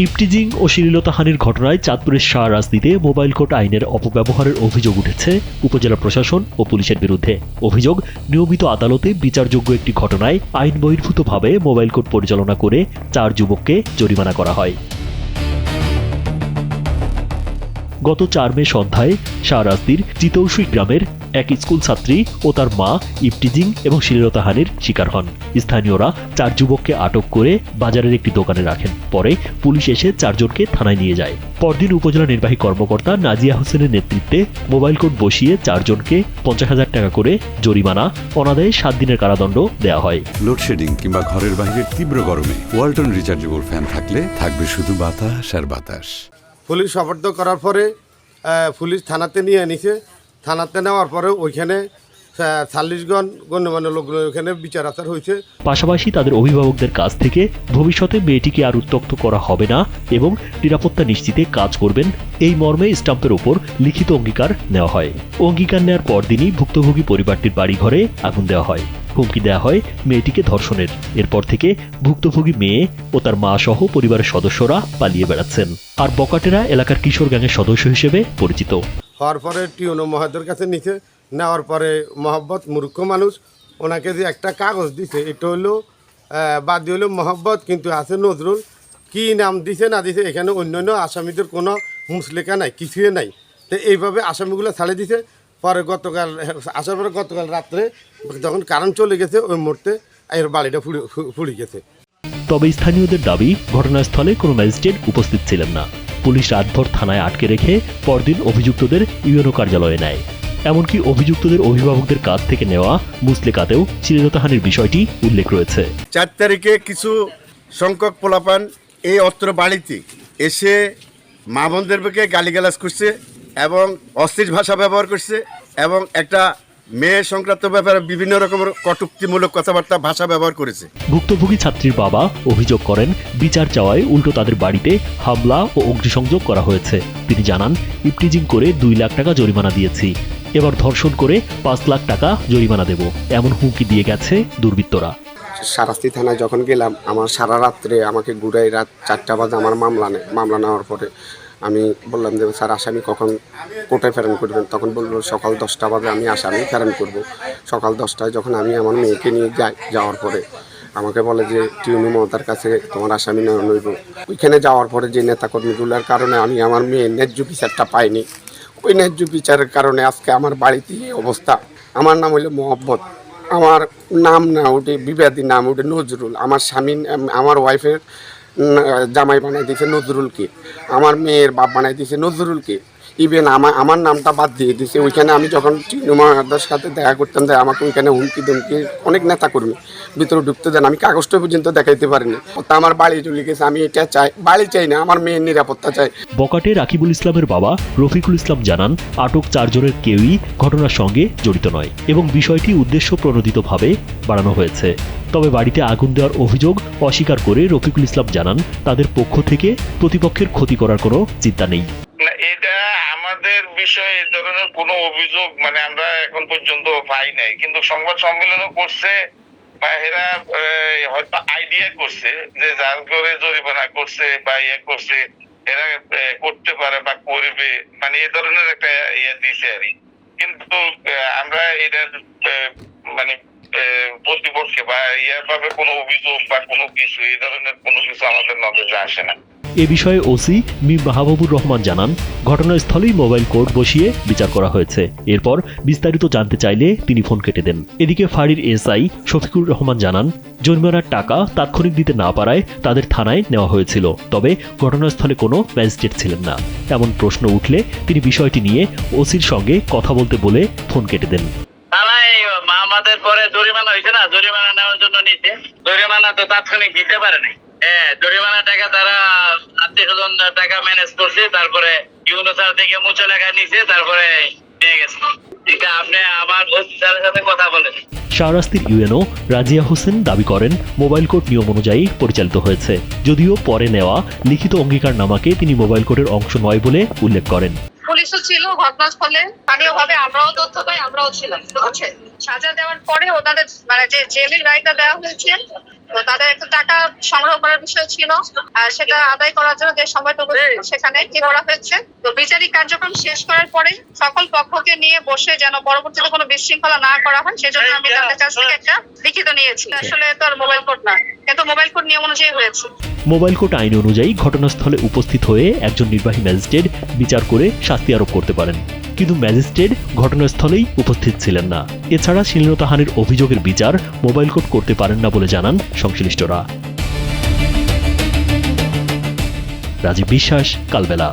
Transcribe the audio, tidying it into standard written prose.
Eve teasing ও শ্লীলতাহানির ঘটনায় চাঁদপুরের শাহরাস্তিতে mobile court আইনের অপব্যবহারের অভিযোগ উঠেছে উপজেলা প্রশাসন ও পুলিশের বিরুদ্ধে। অভিযোগ, নিয়মিত আদালতে বিচারযোগ্য একটি ঘটনায় আইন বহির্ভূতভাবে মোবাইল কোর্ট পরিচালনা করে 4 যুবককে জরিমানা করা হয়। গত 4 মে সন্ধ্যায় শাহরাস্তির চিতৌসুই গ্রামের এক স্কুল ছাত্রী ও তার মা ইভটিজিং এবং শ্লীলতাহানির শিকার হন। স্থানীয়রা 4 যুবককে আটক করে বাজারের একটি দোকানে রাখেন। পরে পুলিশ এসে 4 জনকে থানায় নিয়ে যায়। পরদিন উপজেলা নির্বাহী কর্মকর্তা নাজিয়া হোসেনের নেতৃত্বে মোবাইল কোর্ট বসিয়ে 4 জনকে 50,000 টাকা করে জরিমানা, অনাদায়ে 7 দিনের কারাদণ্ড দেওয়া হয়। লোডশেডিং কিংবা ঘরের বাইরের তীব্র গরমে ওয়ালটন রিচার্জেবল ফ্যান থাকলে থাকবে শুধু বাতাস আর বাতাস। পুলিশ শপথ করার পরে পুলিশ থানাতে নিয়ে নিছে। থানাতে নেওয়ার পরে ওইখানে 40 গণ্যমান্য লোকগুলো ওইখানে বিচার আচার হয়েছে। পাশাপাশি তাদের অভিভাবকদের কাছ থেকে ভবিষ্যতে মেয়েটিকে আর উত্ত্যক্ত করা হবে না এবং নিরাপত্তা নিশ্চিতে কাজ করবেন এই মর্মে স্টাম্পের ওপর লিখিত অঙ্গীকার নেওয়া হয়। অঙ্গীকার নেওয়ার পরদিনই ভুক্তভোগী পরিবারটির বাড়িঘরে আগুন দেওয়া হয়। হুমকি দেওয়া হয় মেয়েটিকে ধর্ষণের। এরপর থেকে ভুক্তভোগী মেয়ে ও তার মা সহ পরিবারের সদস্যরা পালিয়ে বেড়াচ্ছেন। আর বকাটেরা এলাকার কিশোর গ্যাংয়ের সদস্য হিসেবে পরিচিত। হওয়ার পরে টিউনো মহাদের কাছে নিচে নেওয়ার পরে মহব্বত মূর্খ মানুষ ওনাকে যে একটা কাগজ দিছে, এটা হলো বাদ হলো মহব্বত, কিন্তু আছে নজরুল। কি নাম দিছে না দিছে এখানে অন্যান্য আসামিদের কোনো মুসলেখা নাই, কিছুই নাই। তো এইভাবে আসামিগুলো ছাড়ে দিছে। পরে গতকাল আসার পরে গতকাল রাত্রে যখন কারেন্ট চলে গেছে ওই মুহূর্তে এর বাড়িটা ফুড়ে গেছে। তবে স্থানীয়দের দাবি, ঘটনাস্থলে কোনো ম্যাজিস্ট্রেট উপস্থিত ছিলেন না। পুলিশ রাতভর থানায় আটকে রেখে পরদিন অভিযুক্তদের ইউএনও কার্যালয়ে নেয়। এমনকি অভিযুক্তদের অভিভাবকদের কাছ থেকে নেওয়া মুসলেকাতেও শ্লীলতাহানির বিষয়টি উল্লেখ রয়েছে। 4 তারিখে কিছু সংখ্যক পোলাপান এই অস্ত্র বাড়িতে এসে মা বোনদেরকে গালিগালাজ করছে এবং অশ্লীল ভাষা ব্যবহার করছে এবং একটা মেয়ে সংক্রান্ত ব্যাপারে বিভিন্ন রকমের কটূক্তিমূলক কথাবার্তা ভাষা ব্যবহার করেছে। ভুক্তভোগী ছাত্রীর বাবা অভিযোগ করেন, বিচার চাওয়ায় উল্টো তাদের বাড়িতে হামলা ও অগ্নিসংযোগ করা হয়েছে। তিনি জানান, ইভটিজিং করে 2 লাখ টাকা জরিমানা দিয়েছি, এবার ধর্ষণ করে 5 লাখ টাকা জরিমানা দেব, এমন হুমকি দিয়ে গেছে দুর্বৃত্তরা। শাহরাস্তি থানায় যখন গেলাম, আমার সারা রাত্রে আমাকে ঘুরাই রাত 4টা বাজে আমার মামলা নেওয়ার পরে আমি বললাম যে স্যার আসামি কখন কোর্টে প্রেরণ করবেন? তখন বললো সকাল 10টা বাজে আমি আসামি প্রেরণ করব। সকাল 10টায় যখন আমি আমার মেয়েকে নিয়ে যাওয়ার পরে আমাকে বলে যে টিউনু মহতার কাছে তোমার আসামি নেওয়া নইব। ওইখানে যাওয়ার পরে যে নেতাকর্মীগুলোর কারণে আমি আমার মেয়ের ন্যায্য বিচারটা পাইনি। ওই ন্যায্য বিচারের কারণে আজকে আমার বাড়িতে এই অবস্থা। আমার নাম হলো মহব্বত, আমার নাম না ওঠে বিবাদী নাম ওঠে নজরুল। আমার স্বামী আমার ওয়াইফের জামাই বানাই দিয়েছে নজরুলকে, আমার মেয়ের বাপ বানাই দিয়েছে নজরুলকে। ইভেন আমার নামটা বাদ দিয়ে দিয়েছে। ওইখানে আমি যখন চিনুমার সাথে দেখা করতাম যে আমাকে ওইখানে হুমকি ধমকি অনেক নেতা কর্মী ভিতরে ঢুকতে দেন, আমি কাগজটা পর্যন্ত দেখাইতে পারিনি। আমার বাড়ি চলে গেছে। আমি এটা চাই, বাড়ি চাই না, আমার মেয়ের নিরাপত্তা চাই। বকাটে রাকিবুল ইসলামের বাবা রফিকুল ইসলাম জানান, আটক 4 জনের কেউই ঘটনার সঙ্গে জড়িত নয় এবং বিষয়টি উদ্দেশ্য প্রণোদিতভাবে বাড়ানো হয়েছে। তবে বাড়িতে আগুন দেওয়ার অভিযোগ অস্বীকার করে রফিকুল ইসলাম জানান, তাদের পক্ষ থেকে প্রতিপক্ষের ক্ষতি করার কোনো চিন্তা নেই। এটা আমাদের বিষয়ে এই ধরনের কোনো অভিযোগ আমরা এখন পর্যন্ত পাই নাই, কিন্তু সংবাদ সম্মেলনও করছে বা এরা হয়তো আইডিয়া করছে যে যার করে জরিমানা করছে বা করছে এরা করতে পারে বা করবে, এই ধরনের একটা দিছে আর কি। কিন্তু আমরা এটার প্রতিপক্ষে বা ভাবে কোনো অভিযোগ বা কোনো কিছু এই ধরনের কোনো কিছু আমাদের নজরে আসে না। এ বিষয়ে ওসি মি মাহবুবুর রহমান জানান, ঘটনাস্থলেই মোবাইল কোর্ট বসিয়ে বিচার করা হয়েছে। এরপর বিস্তারিত জানতে চাইলে তিনি ফোন কেটে দেন। এদিকে ফাঁড়ির এসআই শফিকুর রহমান জানান, জরিমানার টাকা তাৎক্ষণিক দিতে না পারায় তাদের থানায় নেওয়া হয়েছিল, তবে ঘটনাস্থলে কোনো ম্যাজিস্ট্রেট ছিলেন না। এমন প্রশ্ন উঠলে তিনি বিষয়টি নিয়ে ওসির সঙ্গে কথা বলতে বলে ফোন কেটে দেন। আমাদের পরে জরিমানা হয়েছে না, জরিমানা নেওয়ার জন্য নিতে, জরিমানা তো তাৎক্ষণিক দিতে পারে নাই। জরিমানা টাকা তারা 800 টাকা ম্যানেজ করছে, তারপরে ইউনো স্যার থেকে মুছে লেখা নিছে, তারপরে নিয়ে গেছে। এটা আপনি আমার স্যারের সাথে কথা বলেন। শাহরাস্তির ইউএনও রাজিয়া হোসেন দাবি করেন, মোবাইল কোর্ট নিয়ম অনুযায়ী পরিচালিত হয়েছে, যদিও পরে নেওয়া লিখিত অঙ্গীকারনামাকে তিনি মোবাইল কোর্টের অংশ নয় বলে উল্লেখ করেন। পুলিশও ছিল ঘটনাস্থলে, স্থানীয়ভাবে আমরাও তথ্য পাই, আমরাও ছিলাম। সাজা দেওয়ার পরে ওনাদের যে জেলের রায়টা দেওয়া হয়েছে তো তাদের একটা টাকা সংগ্রহ করার বিষয় ছিল, আর সেটা আদায় করার জন্য যে সময়টুকু ছিল সেখানে কি করা হয়েছে, তো বিচারিক কার্যক্রম শেষ করার পরে সকল পক্ষকে নিয়ে বসে যেন পরবর্তীতে কোনো বিশৃঙ্খলা না করা হয় সেজন্য আমি তাদের কাছ থেকে একটা লিখিত নিয়েছি। আসলে তো আর মোবাইল কোড না, কিন্তু মোবাইল কোড নিয়ম অনুযায়ী হয়েছে। মোবাইল কোড আইন অনুযায়ী ঘটনাস্থলে উপস্থিত হয়ে একজন নির্বাহী ম্যাজিস্ট্রেট বিচার করে শাস্তি আরোপ করতে পারেন, কিন্তু ম্যাজিস্ট্রেট ঘটনাস্থলেই উপস্থিত ছিলেন না। এছাড়া শ্লীলতাহানির অভিযোগের বিচার মোবাইল কোড করতে পারেন না বলে জানান সংশ্লিষ্টরা। রাজীব বিশ্বাস, কালবেলা।